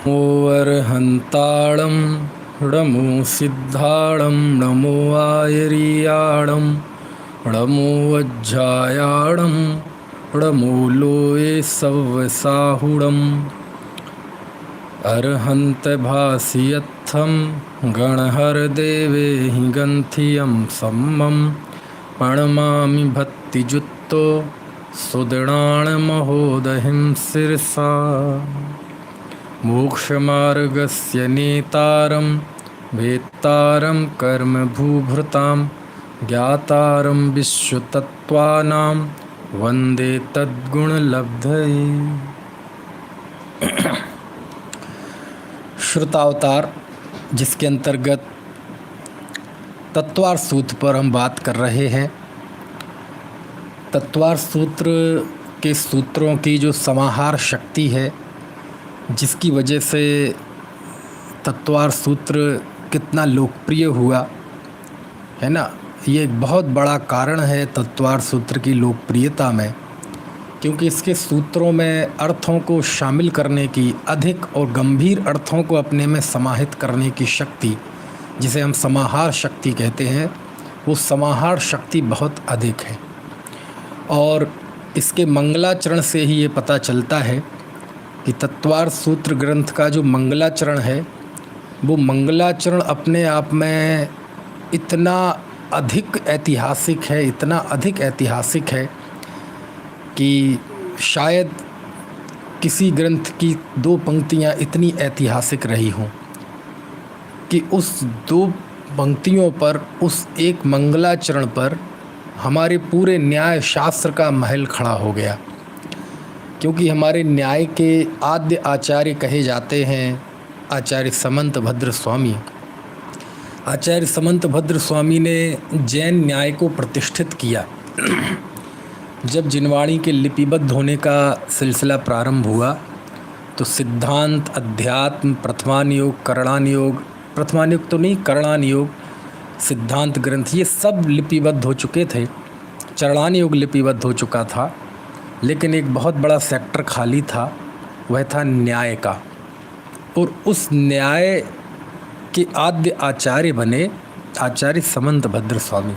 अर्हन्ताळं नमो सिद्धाळं नमो आयर्याळं नमो वज्रायाळं नमो लोये सव्वसाहुळम् अर्हन्त भासियत्थं गणहरदेवे हि गन्थियं सम्मं प्रणमामि भक्तिजुक्तो सुदृढाणमहोदयं शिरसा मोक्षमार्गस्य नेतारं वेत्तारं कर्मभूभृतां ज्ञातारं विश्वतत्त्वानां वन्दे तद्गुणलब्धये। श्रुतावतार, जिसके अंतर्गत तत्वार सूत्र पर हम बात कर रहे हैं। तत्वार सूत्र के सूत्रों की जो समाहार शक्ति है, जिसकी वजह से तत्वार सूत्र कितना लोकप्रिय हुआ है ना, ये एक बहुत बड़ा कारण है तत्वार सूत्र की लोकप्रियता में, क्योंकि इसके सूत्रों में अर्थों को शामिल करने की, अधिक और गंभीर अर्थों को अपने में समाहित करने की शक्ति, जिसे हम समाहार शक्ति कहते हैं, वो समाहार शक्ति बहुत अधिक है। और इसके मंगलाचरण से ही ये पता चलता है कि तत्वार सूत्र ग्रंथ का जो मंगलाचरण है, वो मंगलाचरण अपने आप में इतना अधिक ऐतिहासिक है, इतना अधिक ऐतिहासिक है कि शायद किसी ग्रंथ की दो पंक्तियाँ इतनी ऐतिहासिक रही हों कि उस दो पंक्तियों पर, उस एक मंगलाचरण पर हमारे पूरे न्याय शास्त्र का महल खड़ा हो गया। क्योंकि हमारे न्याय के आद्य आचार्य कहे जाते हैं आचार्य समंत भद्र स्वामी। आचार्य समंत भद्र स्वामी ने जैन न्याय को प्रतिष्ठित किया। जब जिनवाणी के लिपिबद्ध होने का सिलसिला प्रारंभ हुआ तो सिद्धांत, अध्यात्म, प्रथमानुयोग, करणानुयोग, प्रथमानुयोग तो नहीं, करणानुयोग, सिद्धांत ग्रंथ, ये सब लिपिबद्ध हो चुके थे। चरणानुयोग लिपिबद्ध हो चुका था, लेकिन एक बहुत बड़ा सेक्टर खाली था, वह था न्याय का। और उस न्याय के आद्य आचार्य बने आचार्य समंत भद्र स्वामी।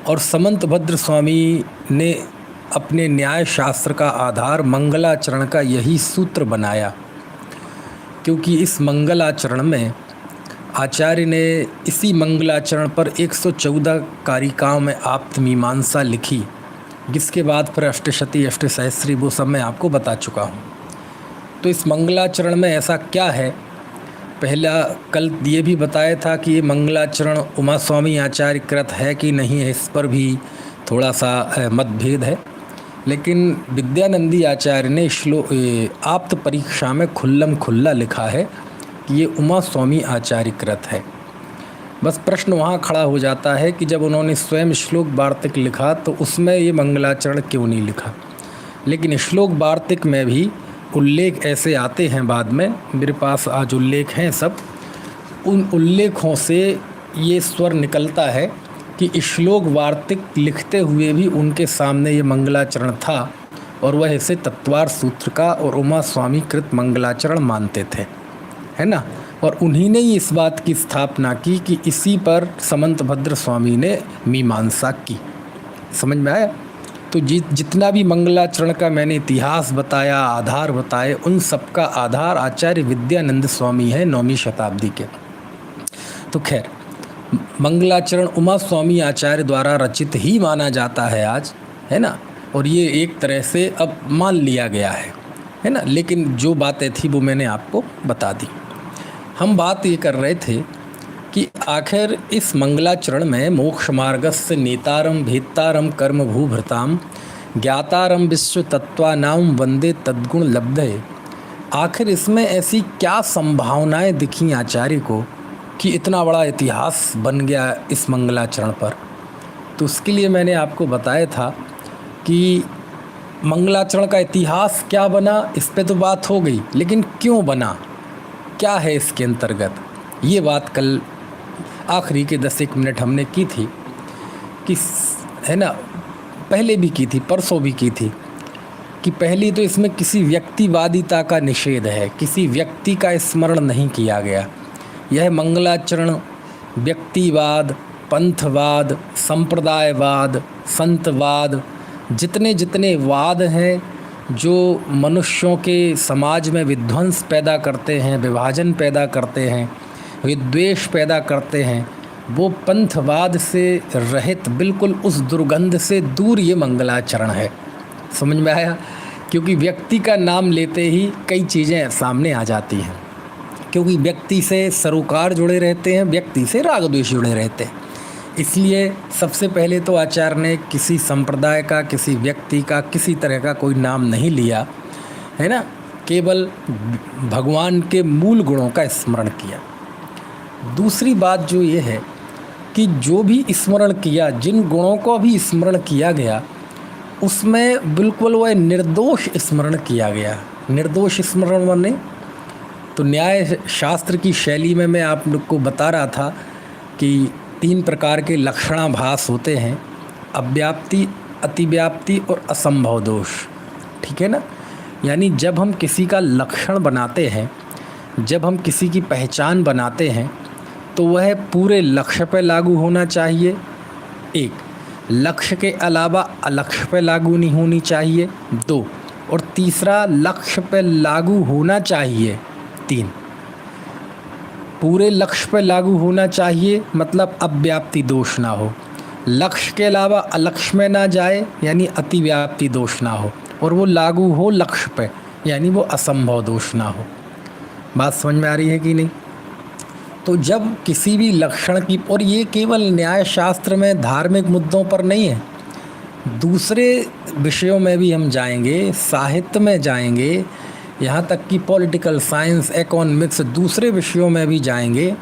और समंत भद्र स्वामी ने अपने न्याय शास्त्र का आधार मंगलाचरण का यही सूत्र बनाया, क्योंकि इस मंगलाचरण में आचार्य ने इसी मंगलाचरण पर 114 कारिकाओं में आप्त मीमांसा लिखी, जिसके बाद फिर अष्टशती, अष्टसहस्री, वो सब मैं आपको बता चुका हूँ। तो इस मंगलाचरण में ऐसा क्या है, पहला कल ये भी बताया था कि ये मंगलाचरण उमा स्वामी आचार्य कृत है कि नहीं है, इस पर भी थोड़ा सा मतभेद है। लेकिन विद्यानंदी आचार्य ने आप्त परीक्षा में खुल्लम खुल्ला लिखा है कि ये उमा स्वामी आचार्य कृत है। बस प्रश्न वहाँ खड़ा हो जाता है कि जब उन्होंने स्वयं श्लोक वार्तिक लिखा तो उसमें ये मंगलाचरण क्यों नहीं लिखा। लेकिन श्लोक वार्तिक में भी उल्लेख ऐसे आते हैं, बाद में मेरे पास आज उल्लेख हैं सब, उन उल्लेखों से ये स्वर निकलता है कि श्लोक वार्तिक लिखते हुए भी उनके सामने ये मंगलाचरण था और वह इसे तत्वार सूत्र का और उमा स्वामी कृत मंगलाचरण मानते थे, है ना। और उन्हीं ने ही इस बात की स्थापना की कि इसी पर समंत भद्र स्वामी ने मीमांसा की। समझ में आया? तो जितना भी मंगलाचरण का मैंने इतिहास बताया, आधार बताए, उन सब का आधार आचार्य विद्यानंद स्वामी है, 9वीं शताब्दी के। तो खैर, मंगलाचरण उमा स्वामी आचार्य द्वारा रचित ही माना जाता है आज, है ना। और ये एक तरह से अब मान लिया गया है ना। लेकिन जो बातें थी वो मैंने आपको बता दी। हम बात ये कर रहे थे कि आखिर इस मंगलाचरण में मोक्ष मार्गस्य नेतारम भेत्तारम कर्म भूभृताम ज्ञातारम विश्व तत्वानाम वंदे तद्गुण लब्धये, आखिर इसमें ऐसी क्या संभावनाएं दिखी आचार्य को कि इतना बड़ा इतिहास बन गया इस मंगलाचरण पर। तो उसके लिए मैंने आपको बताया था कि मंगलाचरण का इतिहास क्या बना, इस पे तो बात हो गई, लेकिन क्यों बना, क्या है इसके अंतर्गत, ये बात कल आखिरी के 10-1 मिनट हमने की थी कि, है ना, पहले भी की थी, परसों भी की थी कि पहली तो इसमें किसी व्यक्तिवादिता का निषेध है, किसी व्यक्ति का स्मरण नहीं किया गया। यह मंगलाचरण व्यक्तिवाद, पंथवाद, संप्रदायवाद, संतवाद, जितने जितने वाद हैं जो मनुष्यों के समाज में विध्वंस पैदा करते हैं, विभाजन पैदा करते हैं, विद्वेष पैदा करते हैं, वो पंथवाद से रहित, बिल्कुल उस दुर्गंध से दूर ये मंगलाचरण है। समझ में आया? क्योंकि व्यक्ति का नाम लेते ही कई चीज़ें सामने आ जाती हैं, क्योंकि व्यक्ति से सरोकार जुड़े रहते हैं, व्यक्ति से राग द्वेष जुड़े रहते हैं। इसलिए सबसे पहले तो आचार्य ने किसी संप्रदाय का, किसी व्यक्ति का, किसी तरह का कोई नाम नहीं लिया, है ना, केवल भगवान के मूल गुणों का स्मरण किया। दूसरी बात जो ये है कि जो भी स्मरण किया, जिन गुणों को भी स्मरण किया गया, उसमें बिल्कुल वह निर्दोष स्मरण किया गया। निर्दोष स्मरण माने तो न्याय शास्त्र की शैली में मैं आप लोग को बता रहा था कि 3 प्रकार के लक्षणाभास होते हैं, अव्याप्ति, अतिव्याप्ति और असंभव दोष। ठीक है ना? यानी जब हम किसी का लक्षण बनाते हैं, जब हम किसी की पहचान बनाते हैं, तो वह पूरे लक्ष्य पर लागू होना चाहिए, एक, लक्ष्य के अलावा अलक्ष्य पर लागू नहीं होनी चाहिए, 2, और तीसरा लक्ष्य पर लागू होना चाहिए, 3। पूरे लक्ष्य पर लागू होना चाहिए मतलब अव्याप्ति दोष ना हो, लक्ष्य के अलावा अलक्ष्य में ना जाए यानी अतिव्याप्ति दोष ना हो, और वो लागू हो लक्ष्य पर यानी वो असंभव दोष ना हो। बात समझ में आ रही है कि नहीं? तो जब किसी भी लक्षण की, और ये केवल न्याय शास्त्र में धार्मिक मुद्दों पर नहीं है, दूसरे विषयों में भी हम जाएंगे, साहित्य में जाएंगे, यहाँ तक कि पॉलिटिकल साइंस, इकोनॉमिक्स, दूसरे विषयों में भी जाएंगे,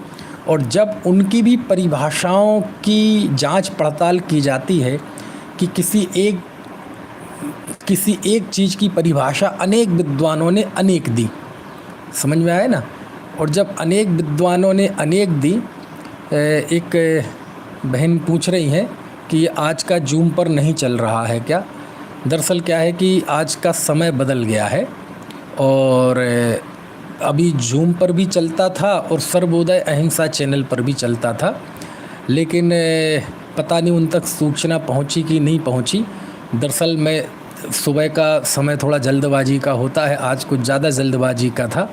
और जब उनकी भी परिभाषाओं की जांच पड़ताल की जाती है कि किसी एक चीज़ की परिभाषा अनेक विद्वानों ने अनेक दी, समझ में आया ना? और जब अनेक विद्वानों ने अनेक दी, एक बहन पूछ रही हैं कि ये आज का जूम पर नहीं चल रहा है क्या? दरअसल क्या है कि आज का समय बदल गया है, और अभी जूम पर भी चलता था और सर्वोदय अहिंसा चैनल पर भी चलता था, लेकिन पता नहीं उन तक सूचना पहुंची कि नहीं पहुंची। दरअसल मैं सुबह का समय थोड़ा जल्दबाजी का होता है, आज कुछ ज़्यादा जल्दबाजी का था,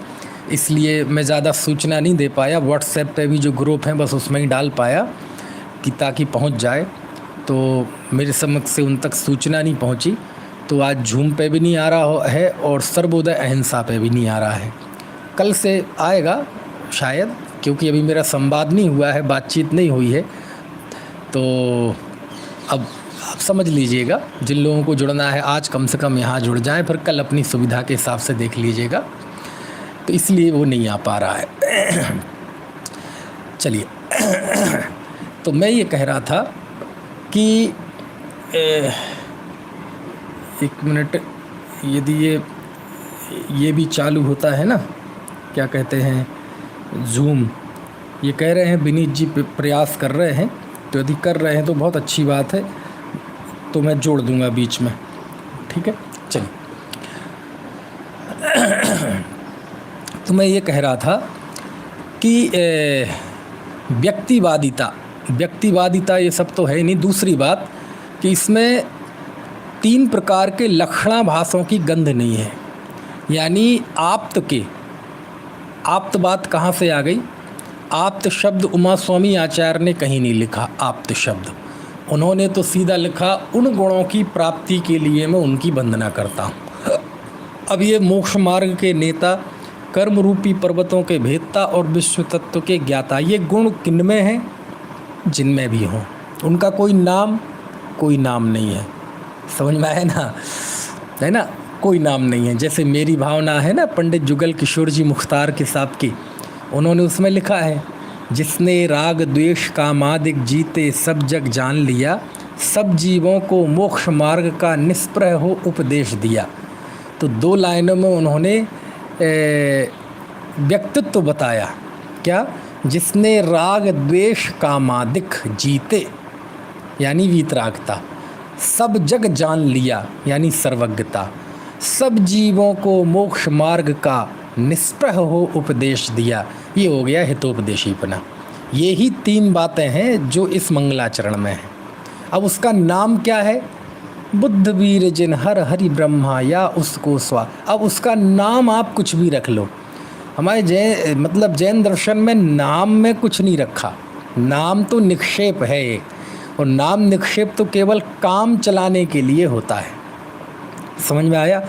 इसलिए मैं ज़्यादा सूचना नहीं दे पाया। व्हाट्सएप पे भी जो ग्रुप हैं बस उसमें ही डाल पाया कि ताकि पहुंच जाए, तो मेरे समक्ष से उन तक सूचना नहीं पहुंची। तो आज जूम पे भी नहीं आ रहा है और सर्वोदय अहिंसा पे भी नहीं आ रहा है। कल से आएगा शायद, क्योंकि अभी मेरा संवाद नहीं हुआ है, बातचीत नहीं हुई है। तो अब आप समझ लीजिएगा, जिन लोगों को जुड़ना है आज कम से कम यहाँ जुड़ जाएं, फिर कल अपनी सुविधा के हिसाब से देख लीजिएगा। तो इसलिए वो नहीं आ पा रहा है। चलिए, तो मैं ये कह रहा था कि एक मिनट, यदि ये भी चालू होता है ना, क्या कहते हैं, जूम, ये कह रहे हैं विनीत जी प्रयास कर रहे हैं, तो यदि कर रहे हैं तो बहुत अच्छी बात है, तो मैं जोड़ दूंगा बीच में। ठीक है, चलिए। तो मैं ये कह रहा था कि व्यक्तिवादिता ये सब तो है नहीं। दूसरी बात कि इसमें 3 प्रकार के लक्षणाभासों की गंध नहीं है, यानी आप्त बात कहाँ से आ गई? आप्त शब्द उमा स्वामी आचार्य ने कहीं नहीं लिखा। आप्त शब्द उन्होंने तो सीधा लिखा, उन गुणों की प्राप्ति के लिए मैं उनकी वंदना करता हूँ। अब ये मोक्ष मार्ग के नेता, कर्म रूपी पर्वतों के भेदता और विश्व तत्व के ज्ञाता, ये गुण किनमें हैं? जिनमें भी हों। उनका कोई नाम नहीं है। समझ में आया ना? है ना? कोई नाम नहीं है। जैसे मेरी भावना है ना, पंडित जुगल किशोर जी मुख्तार के साहब की, उन्होंने उसमें लिखा है, जिसने राग द्वेष कामादिक जीते सब जग जान लिया, सब जीवों को मोक्ष मार्ग का निष्प्रह हो उपदेश दिया। तो 2 लाइनों में उन्होंने व्यक्तित्व बताया। क्या? जिसने राग द्वेष कामादिक जीते यानी वीतरागता, सब जग जान लिया यानी सर्वज्ञता, सब जीवों को मोक्ष मार्ग का निष्प्रह हो उपदेश दिया। ये हो गया हितोपदेशीपना। ये ही 3 बातें हैं जो इस मंगलाचरण में हैं। अब उसका नाम क्या है? बुद्ध वीर जिन हर हरि ब्रह्मा या उसको स्वा। अब उसका नाम आप कुछ भी रख लो। हमारे जैन दर्शन में नाम में कुछ नहीं रखा। नाम तो निक्षेप है एक, और नाम निक्षेप तो केवल काम चलाने के लिए होता है। समझ में आया?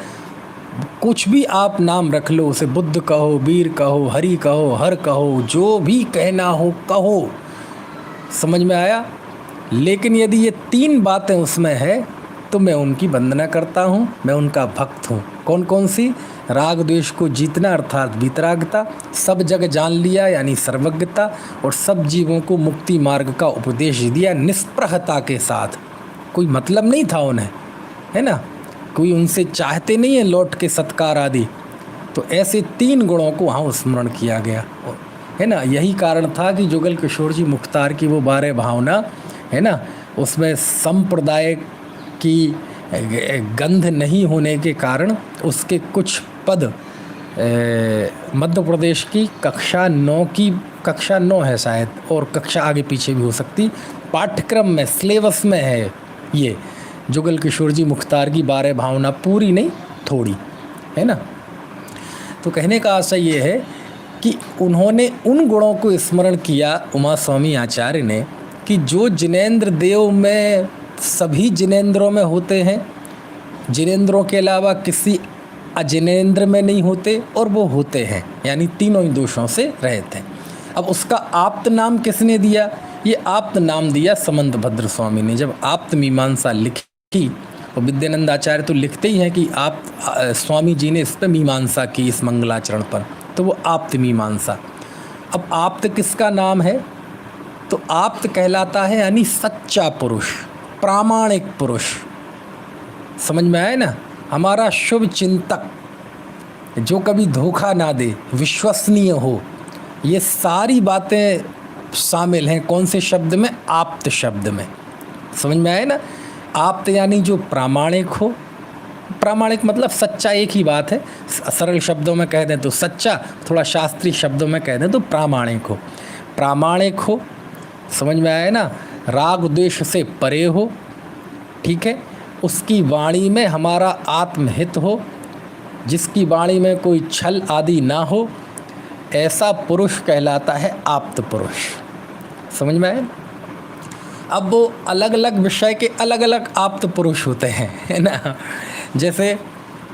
कुछ भी आप नाम रख लो, उसे बुद्ध कहो, वीर कहो, हरि कहो, हर कहो, जो भी कहना हो कहो। समझ में आया? लेकिन यदि ये 3 बातें उसमें है तो मैं उनकी वंदना करता हूँ, मैं उनका भक्त हूँ। कौन कौन सी? राग द्वेष को जीतना अर्थात वीतरागता, सब जग जान लिया यानी सर्वज्ञता, और सब जीवों को मुक्ति मार्ग का उपदेश दिया निष्प्रहता के साथ। कोई मतलब नहीं था उन्हें, है ना, कोई उनसे चाहते नहीं है लौट के सत्कार आदि। तो ऐसे 3 गुणों को वहाँ स्मरण किया गया, है ना। यही कारण था कि जुगल किशोर जी मुख्तार की वो 12 भावना, है ना, उसमें संप्रदाय की गंध नहीं होने के कारण उसके कुछ पद मध्य प्रदेश की कक्षा 9 है शायद, और कक्षा आगे पीछे भी हो सकती, पाठ्यक्रम में सिलेबस में है ये जुगल किशोर जी मुख्तार की 12 भावना, पूरी नहीं थोड़ी, है ना। तो कहने का आशय ये है कि उन्होंने उन गुणों को स्मरण किया उमा स्वामी आचार्य ने कि जो जिनेंद्र देव में सभी जिनेंद्रों में होते हैं, जिनेंद्रों के अलावा किसी अजिनेंद्र में नहीं होते, और वो होते हैं, यानी तीनों ही दोषों से रहित हैं। अब उसका आप्त नाम किसने दिया? ये आप्त नाम दिया समंत भद्र स्वामी ने। जब आप्त मीमांसा लिखी, और विद्यानंद आचार्य तो लिखते ही हैं कि आप स्वामी जी ने इस पर मीमांसा की, इस मंगलाचरण पर, तो वो आप्त मीमांसा। अब आप्त किसका नाम है? तो आप्त कहलाता है यानी सच्चा पुरुष, प्रामाणिक पुरुष। समझ में आया ना? हमारा शुभ चिंतक, जो कभी धोखा ना दे, विश्वसनीय हो, ये सारी बातें शामिल हैं। कौन से शब्द में? आप्त शब्द में। समझ में आया ना? आप्त यानी जो प्रामाणिक हो। प्रामाणिक मतलब सच्चा, एक ही बात है। सरल शब्दों में कह दें तो सच्चा, थोड़ा शास्त्रीय शब्दों में कह दें तो प्रामाणिक हो। प्रामाणिक हो, समझ में आया ना? राग द्वेष से परे हो, ठीक है। उसकी वाणी में हमारा आत्महित हो, जिसकी वाणी में कोई छल आदि ना हो, ऐसा पुरुष कहलाता है आप्त पुरुष। समझ में आया? अब वो अलग अलग विषय के अलग अलग आप्त पुरुष होते हैं, है ना। जैसे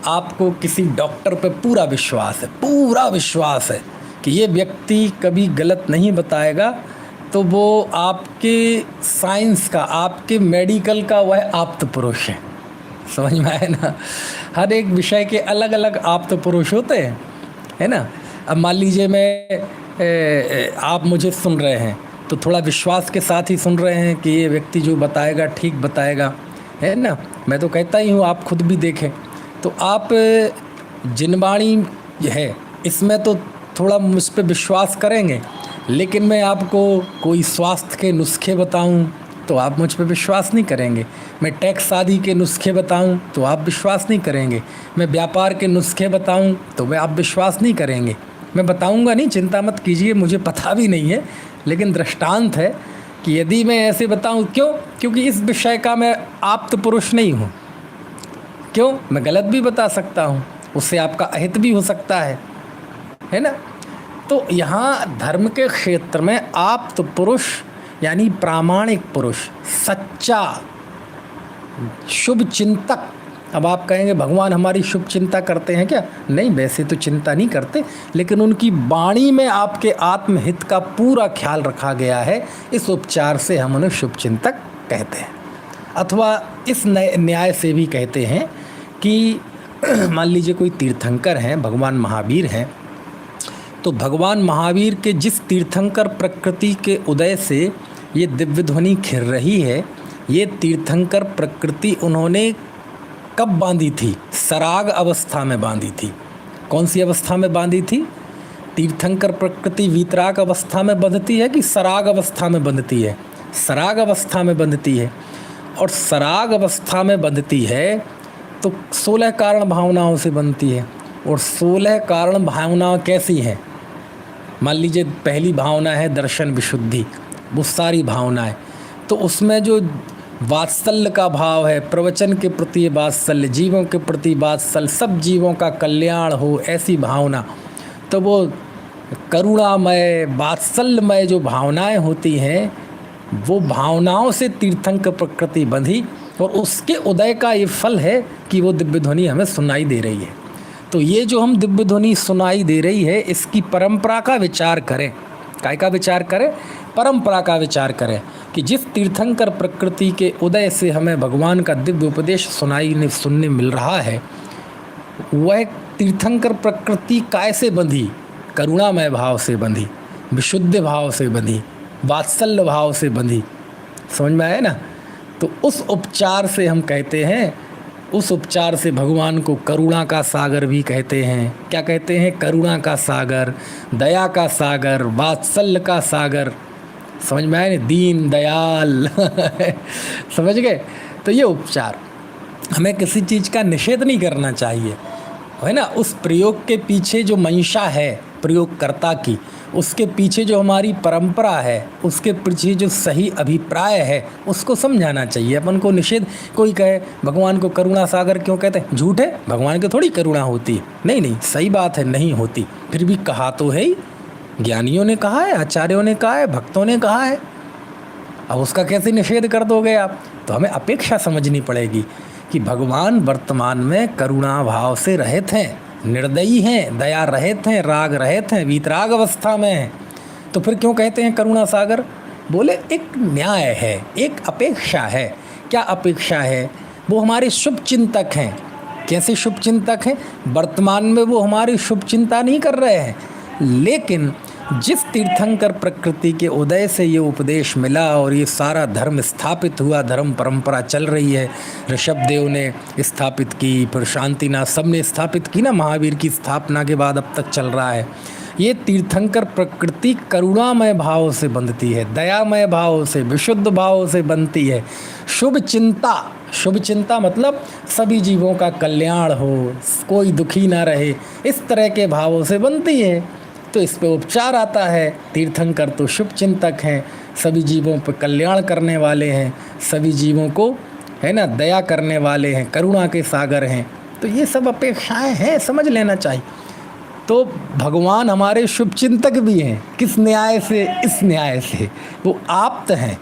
आपको किसी डॉक्टर पे पूरा विश्वास है कि ये व्यक्ति कभी गलत नहीं बताएगा, तो वो आपके साइंस का, आपके मेडिकल का वह आप्त पुरुष है। समझ में आए ना? हर एक विषय के अलग अलग आप्त पुरुष होते हैं, है ना। अब मान लीजिए आप मुझे सुन रहे हैं, तो थोड़ा विश्वास के साथ ही सुन रहे हैं कि ये व्यक्ति जो बताएगा ठीक बताएगा, है ना। मैं तो कहता ही हूँ, आप खुद भी देखें। तो आप जिनवाणी है, इसमें तो थोड़ा मुझ पर विश्वास करेंगे, लेकिन मैं आपको कोई स्वास्थ्य के नुस्खे बताऊं तो आप मुझ पर विश्वास नहीं करेंगे। मैं टैक्स आदि के नुस्खे बताऊं तो आप विश्वास नहीं करेंगे। मैं व्यापार के नुस्खे बताऊं तो मैं आप विश्वास नहीं करेंगे। मैं बताऊंगा नहीं, चिंता मत कीजिए, मुझे पता भी नहीं है, लेकिन दृष्टांत है कि यदि मैं ऐसे बताऊं, क्योंकि इस विषय का मैं आप्त पुरुष नहीं हूँ। क्यों? मैं गलत भी बता सकता हूँ, उससे आपका अहित भी हो सकता है ना। तो यहाँ धर्म के क्षेत्र में आप्त पुरुष यानी प्रामाणिक पुरुष, सच्चा शुभ चिंतक। अब आप कहेंगे भगवान हमारी शुभ चिंता करते हैं क्या? नहीं, वैसे तो चिंता नहीं करते, लेकिन उनकी वाणी में आपके आत्महित का पूरा ख्याल रखा गया है। इस उपचार से हम उन्हें शुभ चिंतक कहते हैं। अथवा इस न्याय से भी कहते हैं कि मान लीजिए कोई तीर्थंकर हैं, भगवान महावीर हैं, तो भगवान महावीर के जिस तीर्थंकर प्रकृति के उदय से ये दिव्य ध्वनि खिर रही है, ये तीर्थंकर प्रकृति उन्होंने कब बांधी थी? सराग अवस्था में बांधी थी। कौन सी अवस्था में बांधी थी? तीर्थंकर प्रकृति वीतराग अवस्था में बंधती है कि सराग अवस्था में बंधती है? सराग अवस्था में बंधती है। और सराग अवस्था में बंधती है तो 16 कारण भावनाओं से बनती है। और 16 कारण भावनाएं कैसी हैं? मान लीजिए पहली भावना है दर्शन विशुद्धि, वो सारी भावनाएं, तो उसमें जो वात्सल्य का भाव है, प्रवचन के प्रति वात्सल्य, जीवों के प्रति वात्सल्य, सब जीवों का कल्याण हो, ऐसी भावना, तो वो करुणामय वात्सल्यमय जो भावनाएं होती हैं, वो भावनाओं से तीर्थंकर प्रकृति बंधी, और उसके उदय का ये फल है कि वो दिव्य ध्वनि हमें सुनाई दे रही है। तो ये जो हम दिव्य ध्वनि सुनाई दे रही है, इसकी परंपरा का विचार करें। काय का विचार करें? परंपरा का विचार करें कि जिस तीर्थंकर प्रकृति के उदय से हमें भगवान का दिव्य उपदेश सुनने मिल रहा है, वह तीर्थंकर प्रकृति कैसे बंधी? करुणामय भाव से बंधी, विशुद्ध भाव से बंधी, वात्सल्य भाव से बंधी। समझ में आया ना? तो उस उपचार से हम कहते हैं, उस उपचार से भगवान को करुणा का सागर भी कहते हैं। क्या कहते हैं? करुणा का सागर, दया का सागर, वात्सल्य का सागर। समझ में आया ना? दीन दयाल समझ गए? तो ये उपचार, हमें किसी चीज़ का निषेध नहीं करना चाहिए, है ना। उस प्रयोग के पीछे जो मंशा है प्रयोगकर्ता की, उसके पीछे जो हमारी परंपरा है, उसके पीछे जो सही अभिप्राय है, उसको समझाना चाहिए। अपन को निषेध, कोई कहे भगवान को करुणा सागर क्यों कहते हैं, झूठ है, भगवान की थोड़ी करुणा होती है। नहीं नहीं, सही बात है, नहीं होती, फिर भी कहा तो है ही, ज्ञानियों ने कहा है, आचार्यों ने कहा है, भक्तों ने कहा है। अब उसका कैसे निषेध कर दोगे आप? तो हमें अपेक्षा समझनी पड़ेगी कि भगवान वर्तमान में करुणा भाव से रहित हैं, निर्दयी हैं, दया रहित हैं, राग रहित हैं, वीतराग अवस्था में हैं। तो फिर क्यों कहते हैं करुणा सागर? बोले एक न्याय है, एक अपेक्षा है। क्या अपेक्षा है? वो हमारे शुभ चिंतक हैं। कैसे शुभ चिंतक हैं? वर्तमान में वो हमारी शुभ चिंता नहीं कर रहे हैं, लेकिन जिस तीर्थंकर प्रकृति के उदय से ये उपदेश मिला और ये सारा धर्म स्थापित हुआ, धर्म परंपरा चल रही है, ऋषभदेव ने स्थापित की, फिर शांतिनाथ, सब ने स्थापित की ना, महावीर की स्थापना के बाद अब तक चल रहा है। ये तीर्थंकर प्रकृति करुणामय भाव से बनती है, दयामय भाव से, विशुद्ध भाव से बनती है। शुभ चिंता, शुभ चिंता मतलब सभी जीवों का कल्याण हो, कोई दुखी ना रहे, इस तरह के भावों से बनती है। तो इस पे उपचार आता है। तीर्थंकर तो शुभ चिंतक हैं, सभी जीवों पर कल्याण करने वाले हैं, सभी जीवों को, है ना, दया करने वाले हैं, करुणा के सागर हैं। तो ये सब अपेक्षाएं हैं, समझ लेना चाहिए। तो भगवान हमारे शुभ चिंतक भी हैं। किस न्याय से? इस न्याय से वो आप्त हैं,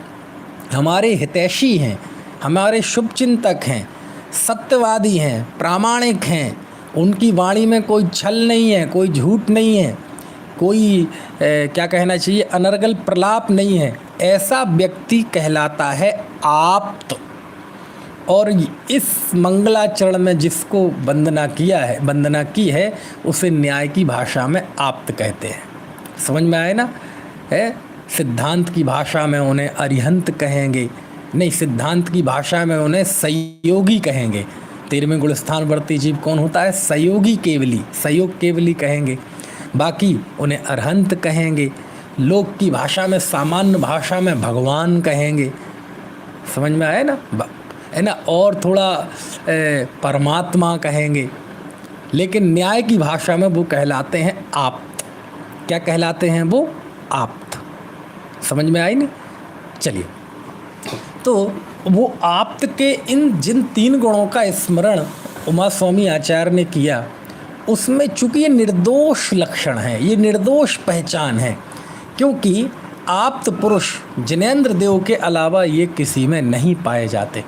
हमारे हितैषी हैं, हमारे शुभ चिंतक हैं, सत्यवादी हैं, प्रामाणिक हैं। उनकी वाणी में कोई छल नहीं है, कोई झूठ नहीं है, कोई क्या कहना चाहिए, अनर्गल प्रलाप नहीं है। ऐसा व्यक्ति कहलाता है आप्त। और इस मंगलाचरण में जिसको वंदना की है, उसे न्याय की भाषा में आप्त कहते हैं। समझ में आए ना? है, सिद्धांत की भाषा में उन्हें अरिहंत कहेंगे, नहीं, सिद्धांत की भाषा में उन्हें संयोगी कहेंगे। 13वें गुणस्थान वर्ती जीव कौन होता है? संयोगी केवली, संयोग केवली कहेंगे। बाकी उन्हें अरहंत कहेंगे। लोक की भाषा में, सामान्य भाषा में भगवान कहेंगे। समझ में आया ना? है ना? और थोड़ा परमात्मा कहेंगे। लेकिन न्याय की भाषा में वो कहलाते हैं आप्त। क्या कहलाते हैं वो? आप्त। समझ में आई नहीं? चलिए, तो वो आप्त के जिन 3 गुणों का स्मरण उमा स्वामी आचार्य ने किया, उसमें चूंकि ये निर्दोष लक्षण है, ये निर्दोष पहचान है, क्योंकि आप्त पुरुष जिनेंद्र देव के अलावा ये किसी में नहीं पाए जाते।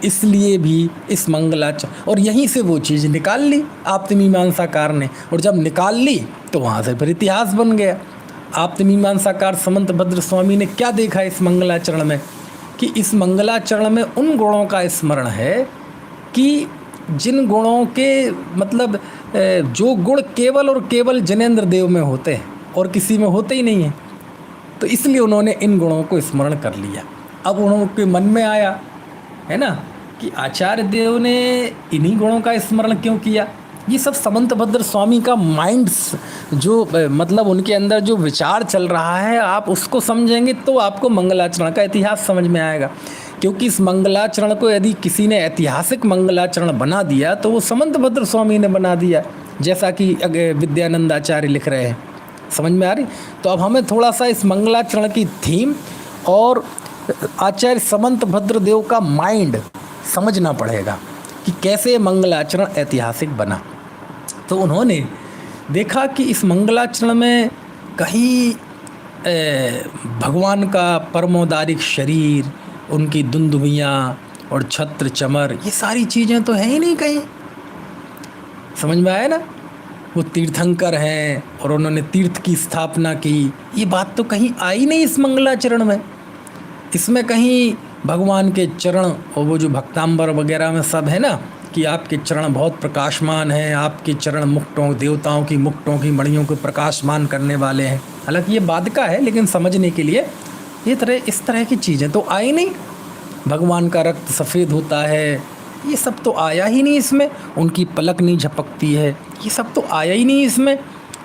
इसलिए भी इस मंगलाचरण, और यहीं से वो चीज़ निकाल ली आप्त मीमांसाकार ने, और जब निकाल ली तो वहाँ से फिर इतिहास बन गया। आप्त मीमांसाकार समंत भद्र स्वामी ने क्या देखा इस मंगलाचरण में, कि इस मंगलाचरण में उन गुणों का स्मरण है कि जिन गुणों के मतलब जो गुण केवल और केवल जिनेंद्र देव में होते हैं और किसी में होते ही नहीं हैं। तो इसलिए उन्होंने इन गुणों को स्मरण कर लिया। अब उनके मन में आया, है ना, कि आचार्य देव ने इन्हीं गुणों का स्मरण क्यों किया। ये सब समंत भद्र स्वामी का माइंड्स, जो मतलब उनके अंदर जो विचार चल रहा है, आप उसको समझेंगे तो आपको मंगलाचरण का इतिहास समझ में आएगा क्योंकि इस मंगलाचरण को यदि किसी ने ऐतिहासिक मंगलाचरण बना दिया तो वो समंतभद्र स्वामी ने बना दिया, जैसा कि विद्यानंद आचार्य लिख रहे हैं। समझ में आ रही? तो अब हमें थोड़ा सा इस मंगलाचरण की थीम और आचार्य समंतभद्र देव का माइंड समझना पड़ेगा कि कैसे मंगलाचरण ऐतिहासिक बना। तो उन्होंने देखा कि इस मंगलाचरण में कहीं भगवान का परमोदारिक शरीर, उनकी दुंदुभियाँ और छत्र चमर, ये सारी चीज़ें तो हैं ही नहीं कहीं। समझ में आया ना? वो तीर्थंकर हैं और उन्होंने तीर्थ की स्थापना की, ये बात तो कहीं आई नहीं इस मंगलाचरण में। इसमें कहीं भगवान के चरण और वो जो भक्तांबर वगैरह में सब है ना कि आपके चरण बहुत प्रकाशमान हैं, आपके चरण मुक्तों, देवताओं की मुक्तों की मणियों को प्रकाशमान करने वाले हैं। हालांकि ये बाधिका है, लेकिन समझने के लिए इस तरह की चीज़ें तो आई नहीं। भगवान का रक्त सफ़ेद होता है, ये सब तो आया ही नहीं इसमें। उनकी पलक नहीं झपकती है, ये सब तो आया ही नहीं इसमें।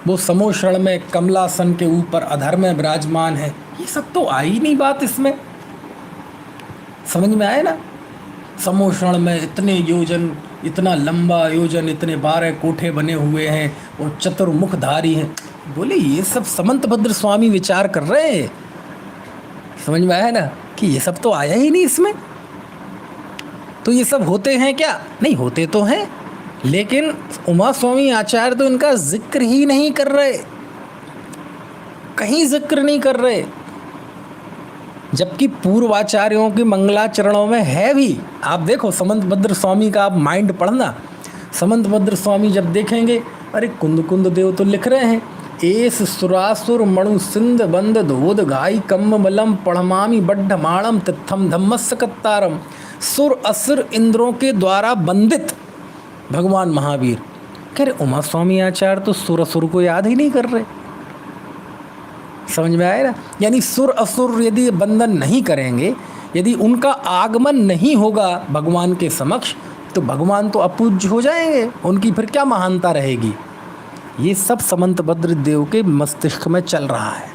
वो समोषण में कमलासन के ऊपर अधर में विराजमान है, ये सब तो आई ही नहीं बात इसमें। समझ में आया ना? समोषण में इतने योजन, इतना लंबा योजन, इतने 12 कोठे बने हुए हैं और चतुर्मुखधारी हैं। बोले ये सब समंतभद्र स्वामी विचार कर रहे हैं। समझ में आया ना कि ये सब तो आया ही नहीं इसमें। तो ये सब होते हैं क्या? नहीं होते तो हैं, लेकिन उमा स्वामी आचार्य तो इनका जिक्र ही नहीं कर रहे, कहीं जिक्र नहीं कर रहे। जबकि पूर्वाचार्यों के मंगलाचरणों में है भी। आप देखो समंतभद्र स्वामी का आप माइंड पढ़ना। समंतभद्र स्वामी जब देखेंगे, अरे कुंद कुंद देव तो लिख रहे हैं, एस सुरासुर मणु सिंध बंद धोध घाई कम्म बलम पढ़मामी बड्ढ माणम तिथम धम्मस्य कत्तारम। सुर असुर इंद्रों के द्वारा बंदित भगवान महावीर। कह रहे उमा स्वामी आचार्य तो सुर असुर को याद ही नहीं कर रहे। समझ में आया ना? यानी सुर असुर यदि बंधन नहीं करेंगे, यदि उनका आगमन नहीं होगा भगवान के समक्ष, तो भगवान तो अपूज्य हो जाएंगे, उनकी फिर क्या महानता रहेगी। ये सब समंतभद्र देव के मस्तिष्क में चल रहा है।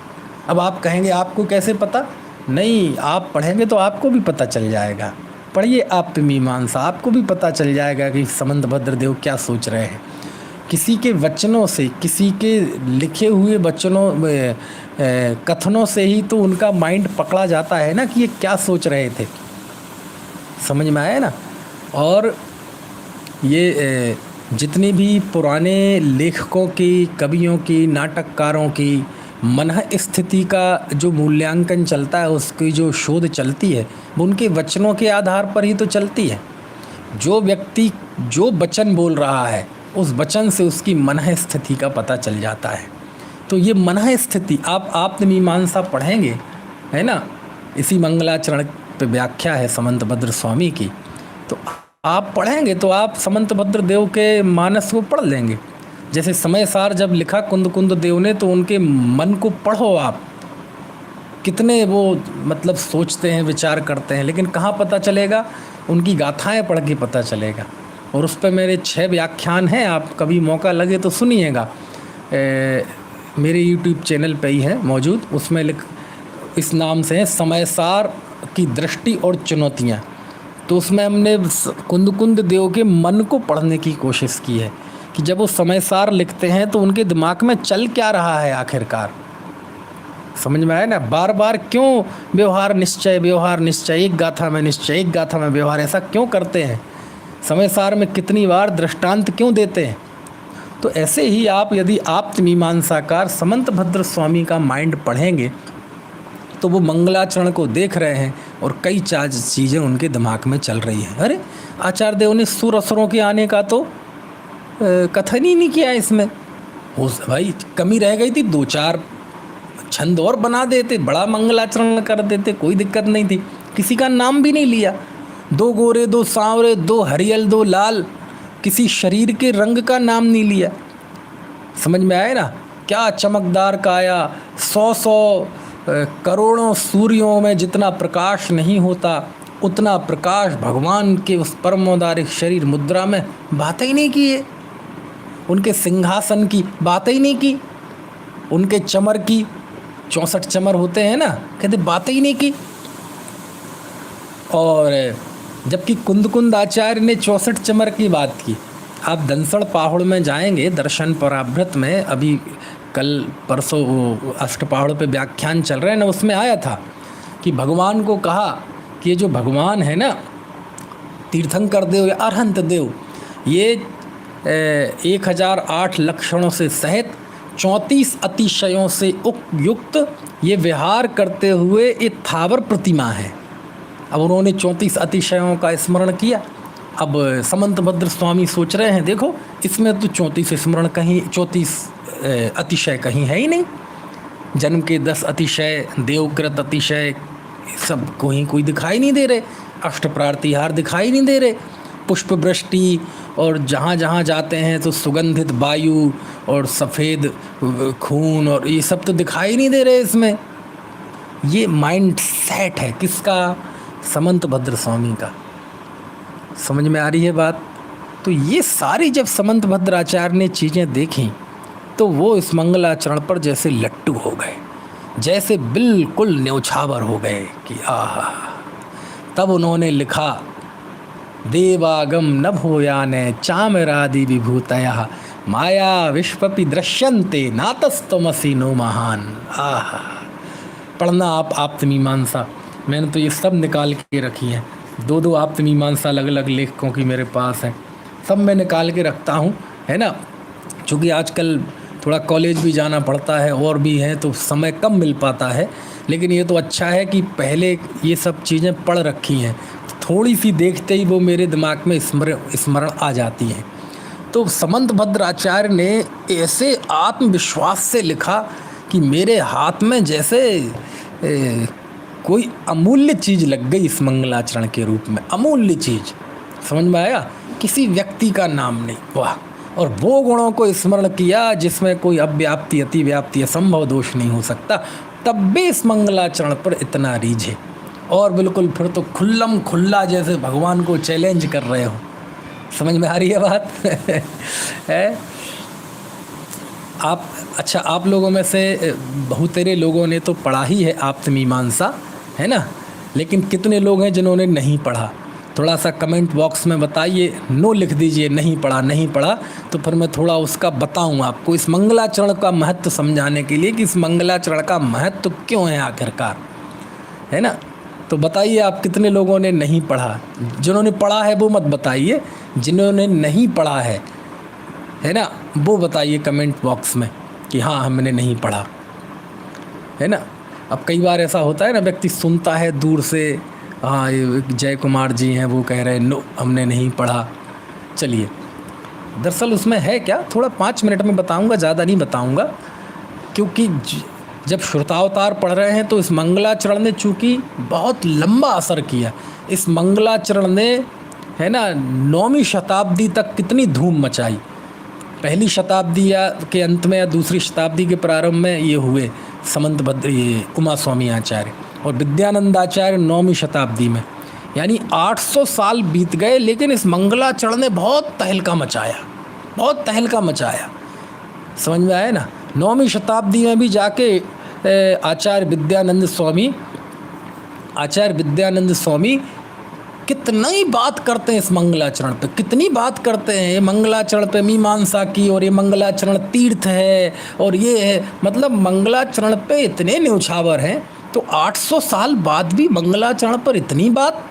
अब आप कहेंगे आपको कैसे पता? नहीं, आप पढ़ेंगे तो आपको भी पता चल जाएगा। पढ़िए आप मीमांसा, आपको भी पता चल जाएगा कि समंतभद्र देव क्या सोच रहे हैं। किसी के वचनों से, किसी के लिखे हुए वचनों कथनों से ही तो उनका माइंड पकड़ा जाता है ना कि ये क्या सोच रहे थे। समझ में आया ना? और ये जितनी भी पुराने लेखकों की, कवियों की, नाटककारों की मन स्थिति का जो मूल्यांकन चलता है, उसकी जो शोध चलती है, वो उनके वचनों के आधार पर ही तो चलती है। जो व्यक्ति जो वचन बोल रहा है, उस वचन से उसकी मन स्थिति का पता चल जाता है। तो ये मन स्थिति आप मीमांसा पढ़ेंगे, है ना? इसी मंगलाचरण पे व्याख्या है समंतभद्र स्वामी की, तो आप पढ़ेंगे तो आप समंतभद्र देव के मानस को पढ़ लेंगे। जैसे समय सार जब लिखा कुंद कुंद देव ने, तो उनके मन को पढ़ो आप, कितने वो मतलब सोचते हैं, विचार करते हैं। लेकिन कहाँ पता चलेगा? उनकी गाथाएं पढ़ के पता चलेगा। और उस पर मेरे 6 व्याख्यान हैं, आप कभी मौका लगे तो सुनिएगा। मेरे YouTube चैनल पे ही है मौजूद, उसमें इस नाम से है समय सार की दृष्टि और चुनौतियाँ। तो उसमें हमने कुंद कुंद देव के मन को पढ़ने की कोशिश की है कि जब वो समय सार लिखते हैं तो उनके दिमाग में चल क्या रहा है आखिरकार। समझ में आया ना? बार बार क्यों व्यवहार निश्चय, व्यवहार निश्चय, एक गाथा में निश्चय, एक गाथा में व्यवहार, ऐसा क्यों करते हैं? समय सार में कितनी बार दृष्टांत क्यों देते हैं? तो ऐसे ही आप यदि आप्त मीमांसाकार समंतभद्र स्वामी का माइंड पढ़ेंगे तो वो मंगलाचरण को देख रहे हैं और कई चीज़ें उनके दिमाग में चल रही हैं। अरे आचार्य देव ने सुर असुरों के आने का तो कथन ही नहीं किया इसमें। हो भाई कमी रह गई थी, 2-4 छंद और बना देते, बड़ा मंगलाचरण कर देते, कोई दिक्कत नहीं थी। किसी का नाम भी नहीं लिया, 2 गोरे 2 सांवरे 2 हरियल 2 लाल, किसी शरीर के रंग का नाम नहीं लिया। समझ में आए ना? क्या चमकदार काया, 100 करोड़ों सूर्यों में जितना प्रकाश नहीं होता, उतना प्रकाश भगवान के उस परमोदारिक शरीर मुद्रा में बात ही नहीं की है। उनके सिंहासन की बात ही नहीं की, उनके चमर की, 64 चमर होते हैं ना, कहते बात ही नहीं की। और जबकि कुंद आचार्य ने 64 चमर की बात की। आप दनसड़ पहाड़ में जाएंगे दर्शन पराभृत में, अभी कल परसों वो अष्टपहाड़ों पे व्याख्यान चल रहे हैं ना, उसमें आया था कि भगवान को कहा कि ये जो भगवान है ना तीर्थंकर देव या अरहंत देव, ये 1008 लक्षणों से सहित 34 अतिशयों से युक्त ये विहार करते हुए एक थावर प्रतिमा है। अब उन्होंने 34 अतिशयों का स्मरण किया। अब समंतभद्र स्वामी सोच रहे हैं देखो इसमें तो 34 स्मरण कहीं 34 अतिशय कहीं है ही नहीं। जन्म के 10 अतिशय, देवकृत अतिशय, सब कोई दिखाई नहीं दे रहे। अष्टप्रार्तिहार दिखाई नहीं दे रहे। पुष्प वृष्टि और जहाँ जहाँ जाते हैं तो सुगंधित वायु और सफ़ेद खून और ये सब तो दिखाई नहीं दे रहे इसमें। ये माइंड सेट है किसका? समंतभद्र स्वामी का। समझ में आ रही है बात? तो ये सारी जब समंतभद्र आचार्य ने चीज़ें देखी तो वो इस मंगलाचरण पर जैसे लट्टू हो गए, जैसे बिल्कुल न्यौछावर हो गए कि आहा। तब उन्होंने लिखा देवागम न भूयाने चामरादि विभूतयः माया विश्वपि दृश्यन्ते नातस्तमसि नो महान। आहा, पढ़ना आप आप्तमीमांसा। मैंने तो ये सब निकाल के रखी हैं। 2 आप्तमीमांसा अलग अलग लेखकों की मेरे पास हैं, सब मैं निकाल के रखता हूँ, है ना। चूँकि आजकल थोड़ा कॉलेज भी जाना पड़ता है और भी हैं तो समय कम मिल पाता है, लेकिन ये तो अच्छा है कि पहले ये सब चीज़ें पढ़ रखी हैं, थोड़ी सी देखते ही वो मेरे दिमाग में स्मरण आ जाती हैं। तो समंतभद्र आचार्य ने ऐसे आत्मविश्वास से लिखा कि मेरे हाथ में जैसे कोई अमूल्य चीज़ लग गई इस मंगलाचरण के रूप में। अमूल्य चीज़, समझ में आया? किसी व्यक्ति का नाम नहीं, वाह। और वो गुणों को स्मरण किया जिसमें कोई अव्याप्ति, अतिव्याप्ति, असंभव दोष नहीं हो सकता। तब भी इस मंगलाचरण पर इतना रीझे और बिल्कुल फिर तो खुल्लम खुल्ला जैसे भगवान को चैलेंज कर रहे हो। समझ में आ रही है बात? है आप अच्छा, आप लोगों में से बहुतेरे लोगों ने तो पढ़ा ही है आप्तमीमांसा, है ना, लेकिन कितने लोग हैं जिन्होंने नहीं पढ़ा? थोड़ा सा कमेंट बॉक्स में बताइए, नो लिख दीजिए, नहीं पढ़ा, तो फिर मैं थोड़ा उसका बताऊं आपको इस मंगलाचरण का महत्व समझाने के लिए कि इस मंगलाचरण का महत्व क्यों है आखिरकार, है ना। तो बताइए आप कितने लोगों ने नहीं पढ़ा? जिन्होंने पढ़ा है वो मत बताइए, जिन्होंने नहीं पढ़ा है ना, वो बताइए कमेंट बॉक्स में कि हाँ हमने नहीं पढ़ा, है ना। अब कई बार ऐसा होता है ना, व्यक्ति सुनता है दूर से, हाँ ये जय कुमार जी हैं, वो कह रहे हैं नो हमने नहीं पढ़ा। चलिए, दरअसल उसमें है क्या, थोड़ा 5 मिनट में बताऊंगा, ज़्यादा नहीं बताऊंगा, क्योंकि जब श्रोतावतार पढ़ रहे हैं तो इस मंगलाचरण ने चूँकि बहुत लंबा असर किया। इस मंगलाचरण ने, है ना, 9वीं शताब्दी तक कितनी धूम मचाई। पहली शताब्दी या के अंत में या दूसरी शताब्दी के प्रारंभ में ये हुए समंतभद्र, ये उमा स्वामी आचार्य, और विद्यानंद आचार्य 9वीं शताब्दी में, यानी 800 साल बीत गए, लेकिन इस मंगलाचरण ने बहुत तहलका मचाया। समझ में आया ना। 9वीं शताब्दी में भी जाके आचार्य विद्यानंद स्वामी कितना ही बात करते हैं इस मंगलाचरण पे, कितनी बात करते हैं। ये मंगलाचरण पे मीमांसा की, और ये मंगलाचरण तीर्थ है, और ये है, मतलब मंगलाचरण पे इतने न्यौछावर हैं। तो 800 साल बाद भी मंगलाचरण पर इतनी बात,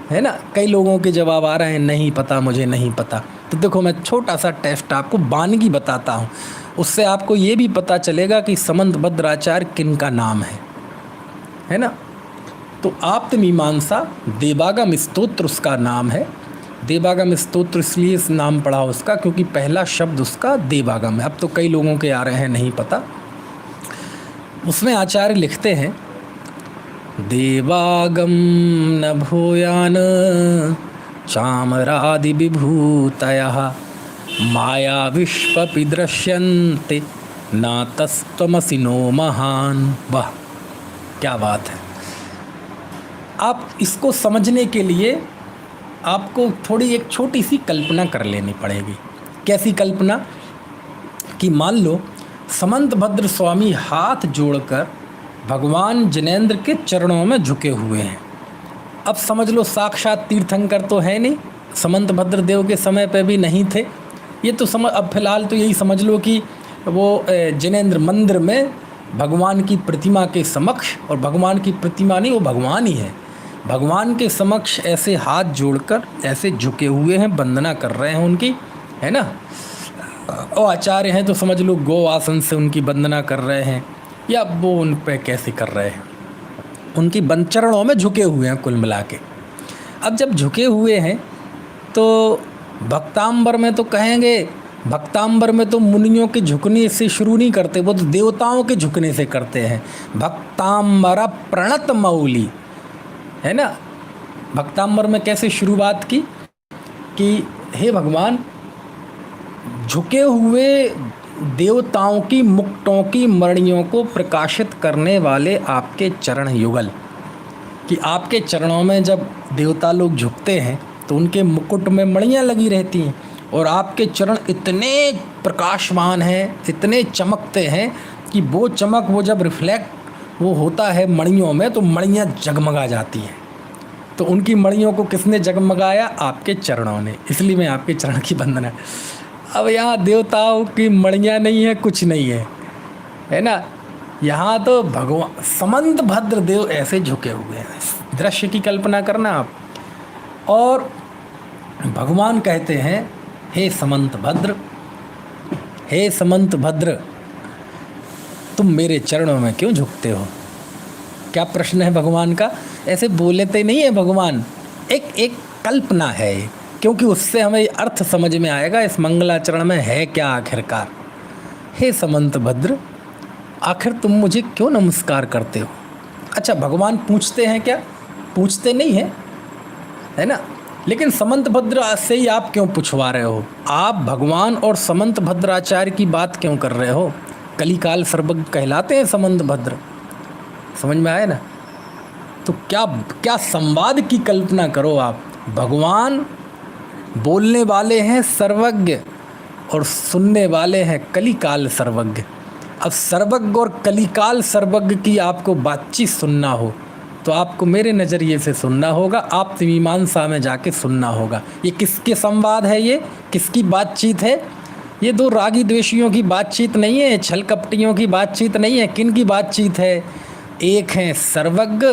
है ना। कई लोगों के जवाब आ रहे हैं नहीं पता, मुझे नहीं पता। तो देखो मैं छोटा सा टेस्ट आपको वानगी बताता हूँ, उससे आपको ये भी पता चलेगा कि समंतभद्र आचार्य किन का नाम है ना। तो आप्तमीमांसा देवागम स्तोत्र उसका नाम है। देवागम स्तोत्र इसलिए इस नाम पड़ा उसका क्योंकि पहला शब्द उसका देवागम है। अब तो कई लोगों के आ रहे हैं नहीं पता। उसमें आचार्य लिखते हैं देवागम न भूयान चामरादि विभूतयः माया विश्वपि दृश्यन्ते नातस्त्वमसि नो महान। वाह क्या बात है। आप इसको समझने के लिए आपको थोड़ी एक छोटी सी कल्पना कर लेनी पड़ेगी। कैसी कल्पना? कि मान लो समंतभद्र स्वामी हाथ जोड़कर भगवान जिनेंद्र के चरणों में झुके हुए हैं। अब समझ लो साक्षात तीर्थंकर तो है नहीं, समंतभद्र देव के समय पे भी नहीं थे। ये तो समझ, अब फिलहाल तो यही समझ लो कि वो जिनेंद्र मंदिर में भगवान की प्रतिमा के समक्ष, और भगवान की प्रतिमा नहीं, वो भगवान ही है, भगवान के समक्ष ऐसे हाथ जोड़कर ऐसे झुके हुए हैं, वंदना कर रहे हैं उनकी, है ना। और आचार्य हैं तो समझ लो गो आसन से उनकी वंदना कर रहे हैं, या वो उन पे कैसे कर रहे हैं, उनकी चरणों में झुके हुए हैं कुल मिला के। अब जब झुके हुए हैं तो भक्तांबर में तो कहेंगे, भक्तांबर में तो मुनियों के झुकने से शुरू नहीं करते, वो तो देवताओं के झुकने से करते हैं। भक्तांबर प्रणत मौली, है ना। भक्तांबर में कैसे शुरुआत की कि हे भगवान, झुके हुए देवताओं की मुक्तों की मणियों को प्रकाशित करने वाले आपके चरण युगल, कि आपके चरणों में जब देवता लोग झुकते हैं तो उनके मुकुट में मणियाँ लगी रहती हैं, और आपके चरण इतने प्रकाशमान हैं, इतने चमकते हैं कि वो चमक, वो जब रिफ्लेक्ट वो होता है मणियों में तो मणियाँ जगमगा जाती हैं। तो उनकी मणियों को किसने जगमगाया? आपके चरणों ने, इसलिए मैं आपके चरण की वंदना। अब यहाँ देवताओं की मणियाँ नहीं है, कुछ नहीं है, है ना। यहाँ तो भगवान समंतभद्र देव ऐसे झुके हुए हैं, दृश्य की कल्पना करना आप। और भगवान कहते हैं, हे समंतभद्र, हे समंतभद्र, तुम मेरे चरणों में क्यों झुकते हो? क्या प्रश्न है भगवान का? ऐसे बोलते नहीं है भगवान, एक कल्पना है, क्योंकि उससे हमें अर्थ समझ में आएगा इस मंगलाचरण में है क्या आखिरकार। हे समंतभद्र, आखिर तुम मुझे क्यों नमस्कार करते हो? अच्छा, भगवान पूछते हैं क्या? पूछते नहीं हैं, है ना। लेकिन समंतभद्र से ही आप क्यों पूछवा रहे हो? आप भगवान और समंतभद्राचार्य की बात क्यों कर रहे हो? कलिकाल सर्वज्ञ कहलाते हैं समंतभद्र, समझ में आए ना। तो क्या संवाद की कल्पना करो आप। भगवान बोलने वाले हैं सर्वज्ञ, और सुनने वाले हैं कलिकाल सर्वज्ञ। अब सर्वज्ञ और कलिकाल सर्वज्ञ की आपको बातचीत सुनना हो तो आपको मेरे नज़रिए से सुनना होगा, आप मीमांसा में जाके सुनना होगा। ये किसके संवाद है? ये किसकी बातचीत है? ये दो रागी द्वेषियों की बातचीत नहीं है, छल कपटियों की बातचीत नहीं है। किन की बातचीत है? एक है सर्वज्ञ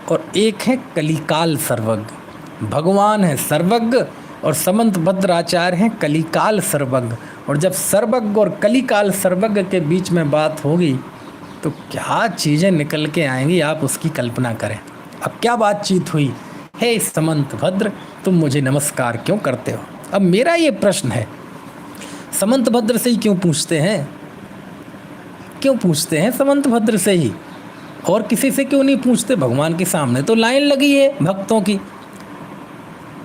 और एक है कलिकाल सर्वज्ञ। भगवान है सर्वज्ञ और समंतभद्राचार्य हैं कलिकाल सर्वज्ञ। और जब सर्वज्ञ और कलिकाल सर्वज्ञ के बीच में बात होगी तो क्या चीज़ें निकल के आएंगी, आप उसकी कल्पना करें। अब क्या बातचीत हुई? हे समंतभद्र, तुम मुझे नमस्कार क्यों करते हो? अब मेरा ये प्रश्न है, समंतभद्र से ही क्यों पूछते हैं? क्यों पूछते हैं समंतभद्र से ही, और किसी से क्यों नहीं पूछते? भगवान के सामने तो लाइन लगी है भक्तों की,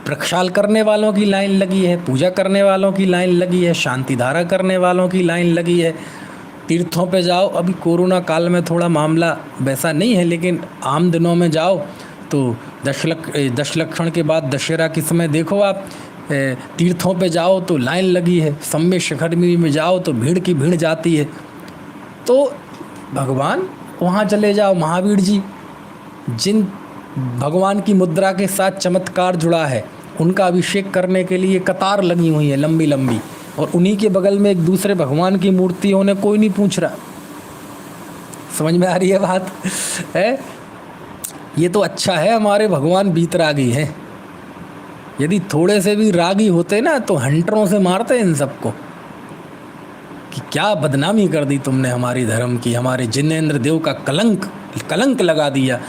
प्रक्षाल करने वालों की लाइन लगी है, पूजा करने वालों की लाइन लगी है, शांति धारा करने वालों की लाइन लगी है। तीर्थों पे जाओ, अभी कोरोना काल में थोड़ा मामला वैसा नहीं है, लेकिन आम दिनों में जाओ तो दशलक्षण के बाद दशहरा के समय देखो आप, तीर्थों पे जाओ तो लाइन लगी है, सम्य शिखर में जाओ तो भीड़ की भीड़ जाती है। तो भगवान वहाँ चले जाओ, महावीर जी जिन भगवान की मुद्रा के साथ चमत्कार जुड़ा है, उनका अभिषेक करने के लिए कतार लगी हुई है लंबी लंबी, और उन्हीं के बगल में एक दूसरे भगवान की मूर्ति होने कोई नहीं पूछ रहा। समझ में आ रही है बात है? ये तो अच्छा है हमारे भगवान बीतरागी हैं। यदि थोड़े से भी रागी होते ना तो हंटरों से मारते इन सबको, कि क्या बदनामी कर दी तुमने हमारी धर्म की, हमारे जिनेंद्र देव का कलंक लगा दिया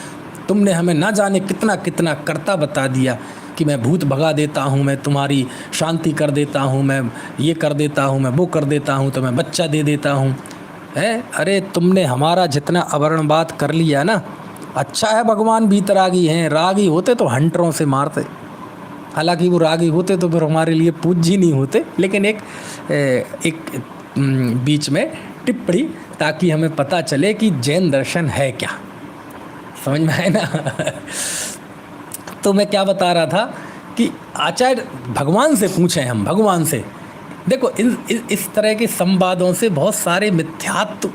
तुमने, हमें ना जाने कितना कितना करता बता दिया कि मैं भूत भगा देता हूँ, मैं तुम्हारी शांति कर देता हूँ, मैं ये कर देता हूँ, मैं वो कर देता हूँ, तो मैं बच्चा दे देता हूँ, है। अरे तुमने हमारा जितना अवरणवाद कर लिया ना। अच्छा है भगवान बीतरागी हैं, रागी होते तो हंटरों से मारते। हालांकि वो रागी होते तो फिर हमारे लिए पूज्य नहीं होते, लेकिन एक बीच में टिप्पणी, ताकि हमें पता चले कि जैन दर्शन है क्या। समझ में आए ना। तो मैं क्या बता रहा था कि आचार्य भगवान से पूछें, हम भगवान से देखो, इस तरह के संवादों से बहुत सारे मिथ्यात्व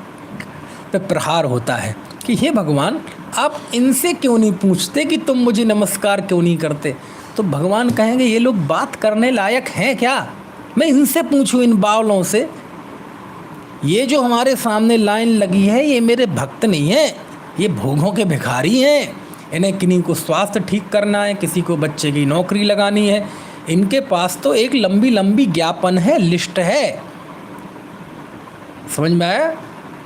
पे प्रहार होता है कि हे भगवान, आप इनसे क्यों नहीं पूछते कि तुम मुझे नमस्कार क्यों नहीं करते? तो भगवान कहेंगे ये लोग बात करने लायक हैं क्या? मैं इनसे पूछूं, इन बावलों से? ये जो हमारे सामने लाइन लगी है ये मेरे भक्त नहीं है, ये भोगों के भिखारी हैं। इन्हें किन्हीं को स्वास्थ्य ठीक करना है, किसी को बच्चे की नौकरी लगानी है। इनके पास तो एक लंबी लंबी ज्ञापन है, लिस्ट है। समझ में आया?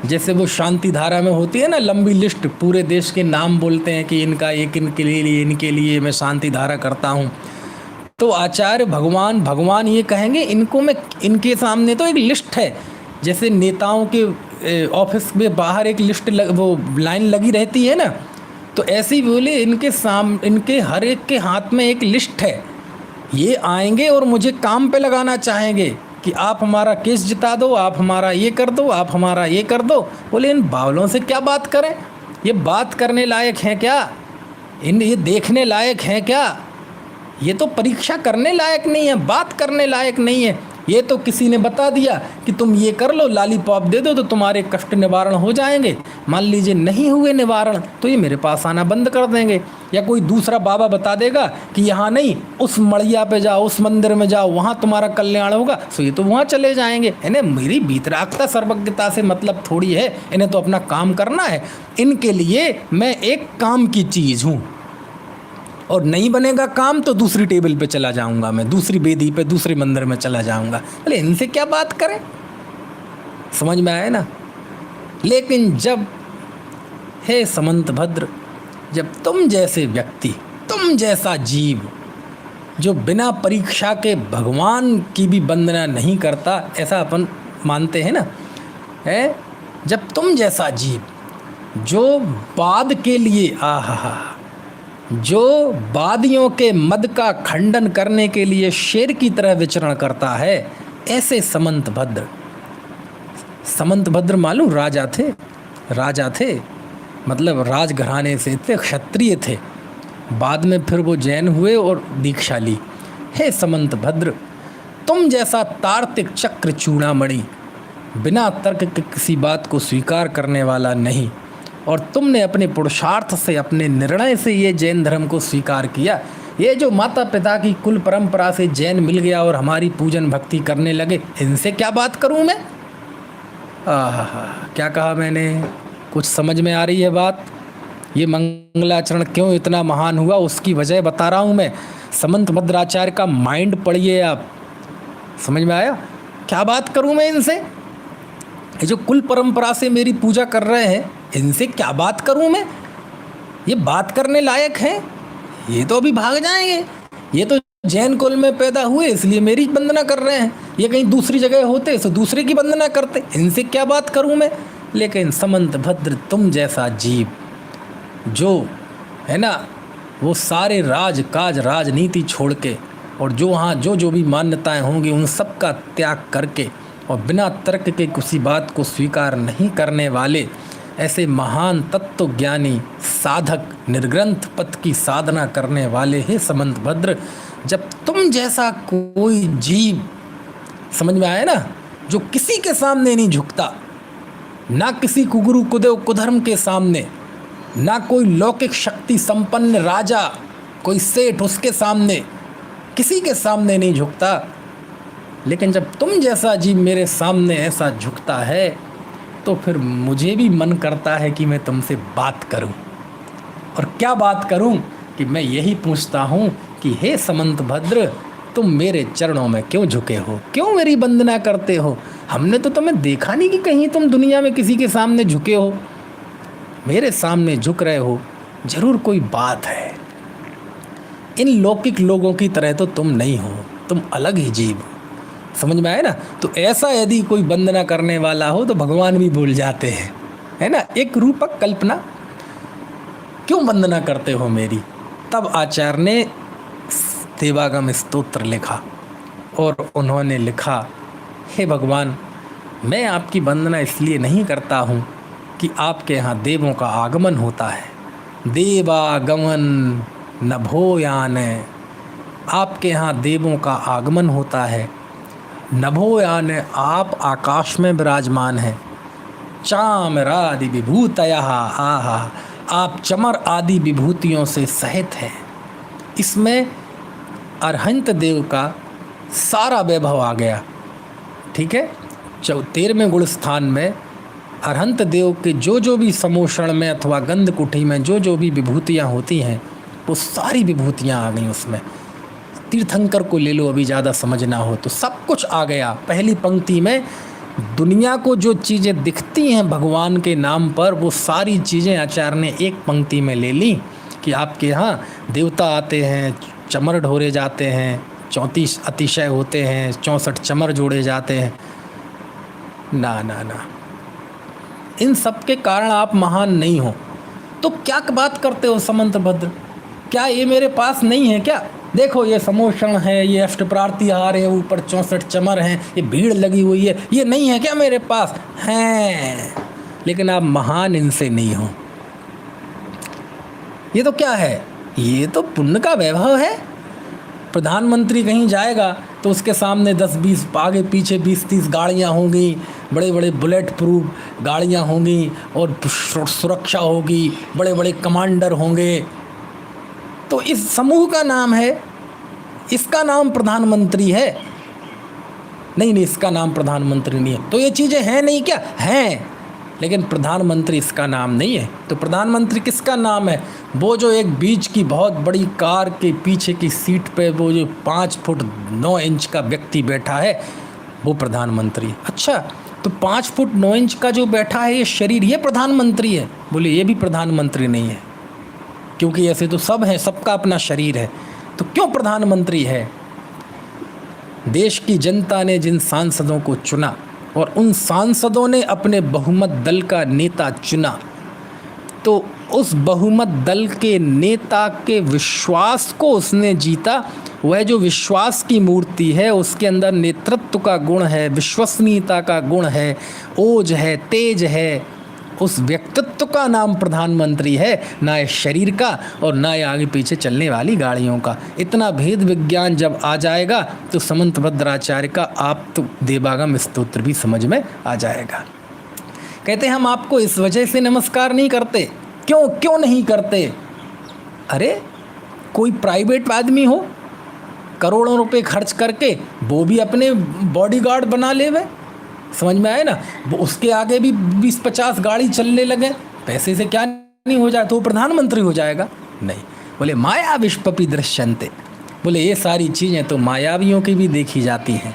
जैसे वो शांति धारा में होती है ना लंबी लिस्ट, पूरे देश के नाम बोलते हैं कि इनका एक, इनके लिए मैं शांति धारा करता हूँ। तो आचार्य भगवान ये कहेंगे इनको मैं, इनके सामने तो एक लिस्ट है। जैसे नेताओं के ऑफिस में बाहर एक लिस्ट वो लाइन लगी रहती है ना, तो ऐसे ही बोले इनके हर एक के हाथ में एक लिस्ट है। ये आएंगे और मुझे काम पे लगाना चाहेंगे कि आप हमारा केस जिता दो, आप हमारा ये कर दो, आप हमारा ये कर दो। बोले इन बावलों से क्या बात करें? ये बात करने लायक हैं क्या? ये देखने लायक हैं क्या? ये तो परीक्षा करने लायक नहीं है, बात करने लायक नहीं है। ये तो किसी ने बता दिया कि तुम ये कर लो, लॉलीपॉप दे दो तो तुम्हारे कष्ट निवारण हो जाएंगे। मान लीजिए नहीं हुए निवारण तो ये मेरे पास आना बंद कर देंगे, या कोई दूसरा बाबा बता देगा कि यहाँ नहीं, उस मड़िया पे जाओ, उस मंदिर में जाओ, वहाँ तुम्हारा कल्याण होगा, तो ये तो वहाँ चले जाएंगे। इन्हें मेरी वीतरागता सर्वज्ञता से मतलब थोड़ी है, इन्हें तो अपना काम करना है। इनके लिए मैं एक काम की चीज़ हूँ, और नहीं बनेगा काम तो दूसरी टेबल पे चला जाऊंगा, मैं दूसरी बेदी पे, दूसरे मंदिर में चला जाऊंगा। अरे इनसे क्या बात करें? समझ में आया ना? लेकिन जब, हे समंतभद्र, जब तुम जैसे व्यक्ति, तुम जैसा जीव जो बिना परीक्षा के भगवान की भी वंदना नहीं करता, ऐसा अपन मानते हैं ना, है? जब तुम जैसा जीव जो बाद के लिए जो वादियों के मद का खंडन करने के लिए शेर की तरह विचरण करता है, ऐसे समंतभद्र मालूम राजा थे, मतलब राजघराने से थे, क्षत्रिय थे। बाद में फिर वो जैन हुए और दीक्षा ली। हे समंतभद्र, तुम जैसा तार्किक चक्र चूड़ामणि, बिना तर्क के किसी बात को स्वीकार करने वाला नहीं, और तुमने अपने पुरुषार्थ से, अपने निर्णय से ये जैन धर्म को स्वीकार किया। ये जो माता पिता की कुल परंपरा से जैन मिल गया और हमारी पूजन भक्ति करने लगे, इनसे क्या बात करूं मैं? क्या कहा मैंने? कुछ समझ में आ रही है बात? ये मंगलाचरण क्यों इतना महान हुआ उसकी वजह बता रहा हूँ मैं। समंतभद्राचार्य का माइंड पढ़िए आप, समझ में आया? क्या बात करूँ मैं इनसे? ये जो कुल परंपरा से मेरी पूजा कर रहे हैं, इनसे क्या बात करूं मैं? ये बात करने लायक हैं? ये तो अभी भाग जाएंगे। ये तो जैन कुल में पैदा हुए इसलिए मेरी वंदना कर रहे हैं, ये कहीं दूसरी जगह होते तो दूसरे की वंदना करते। इनसे क्या बात करूं मैं? लेकिन समंतभद्र, तुम जैसा जीव जो है ना, वो सारे राज काज राजनीति छोड़ के, और जो वहाँ जो भी मान्यताएं होंगी उन सब का त्याग करके, और बिना तर्क के किसी बात को स्वीकार नहीं करने वाले ऐसे महान तत्वज्ञानी साधक, निर्ग्रंथ पथ की साधना करने वाले, हे समंतभद्र, जब तुम जैसा कोई जीव, समझ में आया ना, जो किसी के सामने नहीं झुकता, ना किसी कुगुरु कुदेव कुधर्म के सामने, ना कोई लौकिक शक्ति संपन्न राजा, कोई सेठ, उसके सामने, किसी के सामने नहीं झुकता, लेकिन जब तुम जैसा जीव मेरे सामने ऐसा झुकता है तो फिर मुझे भी मन करता है कि मैं तुमसे बात करूं। और क्या बात करूं? कि मैं यही पूछता हूं कि हे समंतभद्र, तुम मेरे चरणों में क्यों झुके हो? क्यों मेरी वंदना करते हो? हमने तो तुम्हें देखा नहीं कि कहीं तुम दुनिया में किसी के सामने झुके हो। मेरे सामने झुक रहे हो, जरूर कोई बात है। इन लौकिक लोगों की तरह तो तुम नहीं हो, तुम अलग ही जीव हो। समझ में आया ना? तो ऐसा यदि कोई वंदना करने वाला हो तो भगवान भी भूल जाते हैं, है ना? एक रूपक कल्पना, क्यों वंदना करते हो मेरी? तब आचार्य ने देवागम स्तोत्र लिखा और उन्होंने लिखा, हे भगवान, मैं आपकी वंदना इसलिए नहीं करता हूँ कि आपके यहाँ देवों का आगमन होता है। देवागमन नभोयान, आपके यहाँ देवों का आगमन होता है। नभोयान, आप आकाश में विराजमान हैं। चामरादि विभूतयः, आहा, आप चमर आदि विभूतियों से सहित हैं। इसमें अरहंत देव का सारा वैभव आ गया। ठीक है, 13वें गुण स्थान में अरहंत देव के जो भी समोषण में अथवा गंध कुठी में जो भी विभूतियाँ होती हैं वो सारी विभूतियाँ आ गई उसमें। तीर्थंकर को ले लो, अभी ज़्यादा समझना हो तो सब कुछ आ गया। पहली पंक्ति में दुनिया को जो चीज़ें दिखती हैं भगवान के नाम पर वो सारी चीज़ें आचार्य ने एक पंक्ति में ले ली कि आपके यहाँ देवता आते हैं, चमर ढोरे जाते हैं, 34 अतिशय होते हैं, 64 चमर जोड़े जाते हैं। ना ना ना, इन सब के कारण आप महान नहीं हो तो क्या बात करते हो समंतभद्र? क्या ये मेरे पास नहीं है क्या? देखो ये समोषण है, ये अष्टप्रार्तिहार है, ऊपर 64 चमर हैं, ये भीड़ लगी हुई है, ये नहीं है क्या मेरे पास? हैं, लेकिन आप महान इनसे नहीं हो। ये तो क्या है? ये तो पुण्य का वैभव है। प्रधानमंत्री कहीं जाएगा तो उसके सामने 10-20 आगे पीछे 20-30 गाड़ियाँ होंगी, बड़े बड़े बुलेट प्रूफ गाड़ियाँ होंगी और सुरक्षा होगी, बड़े बड़े कमांडर होंगे। तो इस समूह का नाम है, इसका नाम प्रधानमंत्री है। नहीं, इसका नाम प्रधानमंत्री नहीं है। तो ये चीज़ें हैं नहीं क्या? हैं, लेकिन प्रधानमंत्री इसका नाम नहीं है। तो प्रधानमंत्री किसका नाम है? वो जो एक बीच की बहुत बड़ी कार के पीछे की सीट पे वो जो 5 फुट 9 इंच का व्यक्ति बैठा है वो प्रधानमंत्री। अच्छा, तो 5 फुट 9 इंच का जो बैठा है ये शरीर, ये प्रधानमंत्री है? बोले ये भी प्रधानमंत्री नहीं है, क्योंकि ऐसे तो सब हैं, सबका अपना शरीर है। तो क्यों प्रधानमंत्री है? देश की जनता ने जिन सांसदों को चुना और उन सांसदों ने अपने बहुमत दल का नेता चुना, तो उस बहुमत दल के नेता के विश्वास को उसने जीता। वह जो विश्वास की मूर्ति है उसके अंदर नेतृत्व का गुण है, विश्वसनीयता का गुण है, ओज है, तेज है। उस व्यक्तित्व का नाम प्रधानमंत्री है, ना इस शरीर का और ना ये आगे पीछे चलने वाली गाड़ियों का। इतना भेद विज्ञान जब आ जाएगा तो समंतभद्राचार्य का आप तो देवागम स्तोत्र भी समझ में आ जाएगा। कहते हम आपको इस वजह से नमस्कार नहीं करते। क्यों नहीं करते? अरे कोई प्राइवेट आदमी हो, करोड़ों रुपए खर्च करके वो भी अपने बॉडीगार्ड बना लेवे, समझ में आए ना? वो उसके आगे भी 20-50 गाड़ी चलने लगे, पैसे से क्या नहीं हो जाए तो वो प्रधानमंत्री हो जाएगा? नहीं। बोले माया विष्पपि दृश्यन्ते, बोले ये सारी चीज़ें तो मायावियों की भी देखी जाती हैं।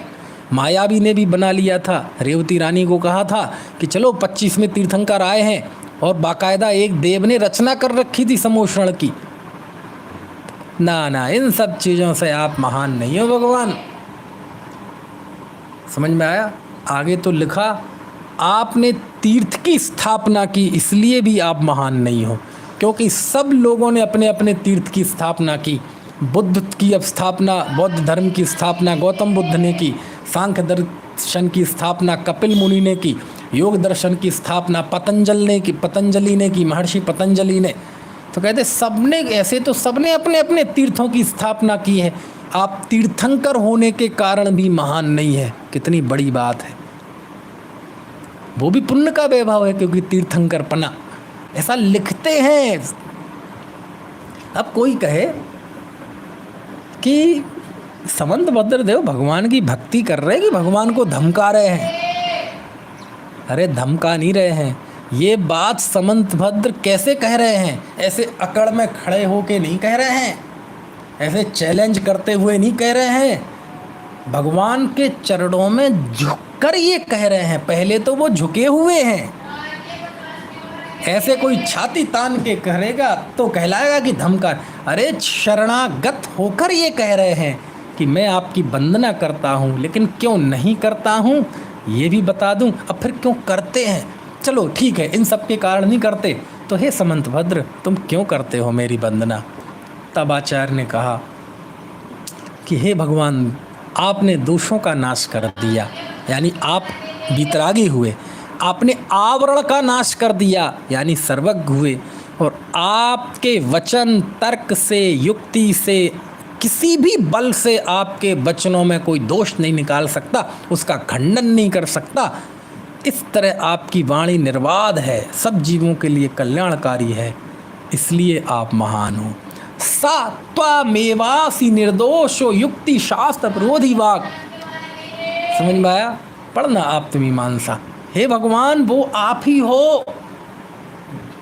मायावी ने भी बना लिया था, रेवती रानी को कहा था कि चलो 25वें तीर्थंकर आए हैं, और बाकायदा एक देव ने रचना कर रखी थी समोषण की। ना, इन सब चीज़ों से आप महान नहीं हो भगवान। समझ में आया? आगे तो लिखा आपने तीर्थ की स्थापना की, इसलिए भी आप महान नहीं हो, क्योंकि सब लोगों ने अपने अपने तीर्थ की स्थापना की। बुद्ध की स्थापना, बौद्ध धर्म की स्थापना गौतम बुद्ध ने की, सांख्य दर्शन की स्थापना कपिल मुनि ने की, योग दर्शन की स्थापना पतंजलि ने की, महर्षि पतंजलि ने। तो कहते सबने, ऐसे तो सबने अपने अपने तीर्थों की स्थापना की है। आप तीर्थंकर होने के कारण भी महान नहीं है। कितनी बड़ी बात है। वो भी पुण्य का वैभव है, क्योंकि तीर्थंकरपना ऐसा लिखते हैं। अब कोई कहे कि समंतभद्र देव भगवान की भक्ति कर रहे हैं कि भगवान को धमका रहे हैं? अरे धमका नहीं रहे हैं। ये बात समंतभद्र कैसे कह रहे हैं? ऐसे अकड़ में खड़े होके नहीं कह रहे हैं, ऐसे चैलेंज करते हुए नहीं कह रहे हैं, भगवान के चरणों में झुककर ये कह रहे हैं। पहले तो वो झुके हुए हैं। ऐसे कोई छाती तान के करेगा तो कहलाएगा कि धमका। अरे शरणागत होकर ये कह रहे हैं कि मैं आपकी वंदना करता हूँ, लेकिन क्यों नहीं करता हूँ ये भी बता दूँ। अब फिर क्यों करते हैं? चलो ठीक है, इन सब के कारण नहीं करते, तो हे समंतभद्र तुम क्यों करते हो मेरी वंदना? तब आचार्य ने कहा कि हे भगवान, आपने दोषों का नाश कर दिया, यानी आप वितरागी हुए। आपने आवरण का नाश कर दिया, यानी सर्वज्ञ हुए। और आपके वचन तर्क से, युक्ति से, किसी भी बल से आपके वचनों में कोई दोष नहीं निकाल सकता, उसका खंडन नहीं कर सकता। इस तरह आपकी वाणी निर्बाध है, सब जीवों के लिए कल्याणकारी है। इसलिए आप महान हो। सा त्वमेवासि निर्दोषो युक्ति शास्त्र विरोधी वाक्। समझ में आया? पढ़ना आप मीमांसा। हे भगवान, वो आप ही हो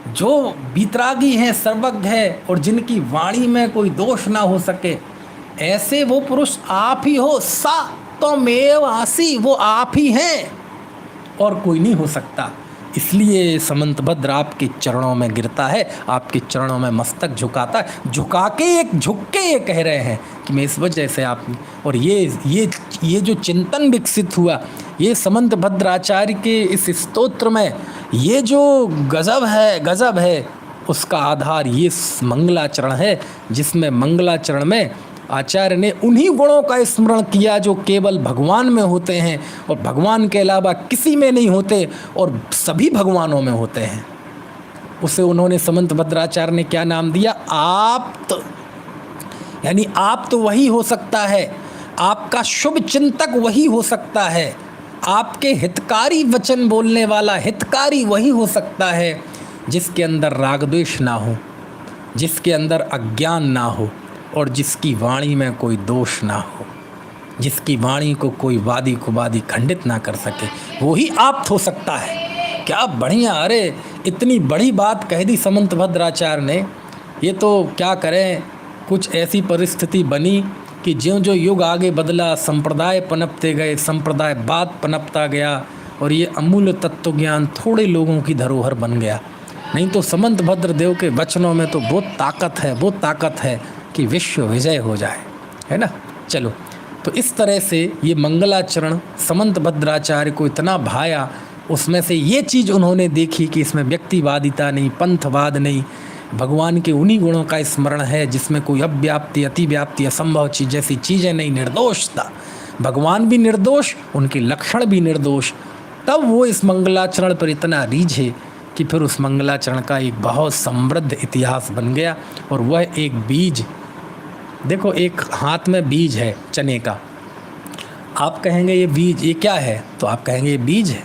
जो बीतरागी हैं, सर्वज्ञ है, और जिनकी वाणी में कोई दोष ना हो सके, ऐसे वो पुरुष आप ही हो। सा त्वमेवासि, वो आप ही हैं और कोई नहीं हो सकता। इसलिए समंतभद्र आपके चरणों में गिरता है, आपके चरणों में मस्तक झुकाता है, झुका के ये कह रहे हैं कि मैं इस वजह से आप। और ये जो चिंतन विकसित हुआ, ये समंतभद्र आचार्य के इस स्तोत्र में ये जो गजब है, उसका आधार ये मंगलाचरण है, जिसमें मंगलाचरण में आचार्य ने उन्हीं गुणों का स्मरण किया जो केवल भगवान में होते हैं और भगवान के अलावा किसी में नहीं होते और सभी भगवानों में होते हैं। उसे उन्होंने समंतभद्राचार्य ने क्या नाम दिया? आप्त। यानी आप तो वही हो सकता है, आपका शुभ चिंतक वही हो सकता है, आपके हितकारी वचन बोलने वाला हितकारी वही हो सकता है जिसके अंदर राग द्वेष ना हो, जिसके अंदर अज्ञान ना हो और जिसकी वाणी में कोई दोष ना हो, जिसकी वाणी को कोई वादी कुवादी खंडित ना कर सके, वही आप्त हो सकता है। क्या बढ़िया! अरे इतनी बड़ी बात कह दी समंतभद्राचार्य ने। ये तो क्या करें, कुछ ऐसी परिस्थिति बनी कि ज्यों जो युग आगे बदला, संप्रदाय पनपते गए, संप्रदायवाद पनपता गया और ये अमूल्य तत्व ज्ञान थोड़े लोगों की धरोहर बन गया। नहीं तो समंतभद्र देव के वचनों में तो बहुत ताकत है कि विश्व विजय हो जाए, है ना। चलो, तो इस तरह से ये मंगलाचरण समंतभद्राचार्य को इतना भाया, उसमें से ये चीज़ उन्होंने देखी कि इसमें व्यक्तिवादिता नहीं, पंथवाद नहीं, भगवान के उन्हीं गुणों का स्मरण है जिसमें कोई अव्याप्ति, अतिव्याप्ति, असंभव चीज़ जैसी चीज़ें नहीं, निर्दोषता। भगवान भी निर्दोष, उनके लक्षण भी निर्दोष। तब वो इस मंगलाचरण पर इतना रीझे कि फिर उस मंगलाचरण का एक बहुत समृद्ध इतिहास बन गया। और वह एक बीज, देखो एक हाथ में बीज है चने का, आप कहेंगे ये बीज ये क्या है, तो आप कहेंगे ये बीज है,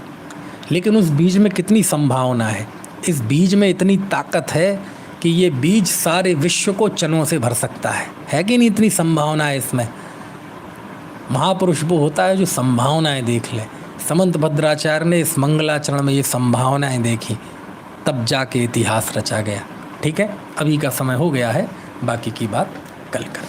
लेकिन उस बीज में कितनी संभावना है। इस बीज में इतनी ताकत है कि ये बीज सारे विश्व को चनों से भर सकता है कि नहीं? इतनी संभावना है इसमें। महापुरुष वो होता है जो संभावनाएं देख ले। समंतभद्राचार्य ने इस मंगलाचरण में ये संभावनाएं देखी, तब जाके इतिहास रचा गया। ठीक है, अभी का समय हो गया है, बाकी की बात कल कर।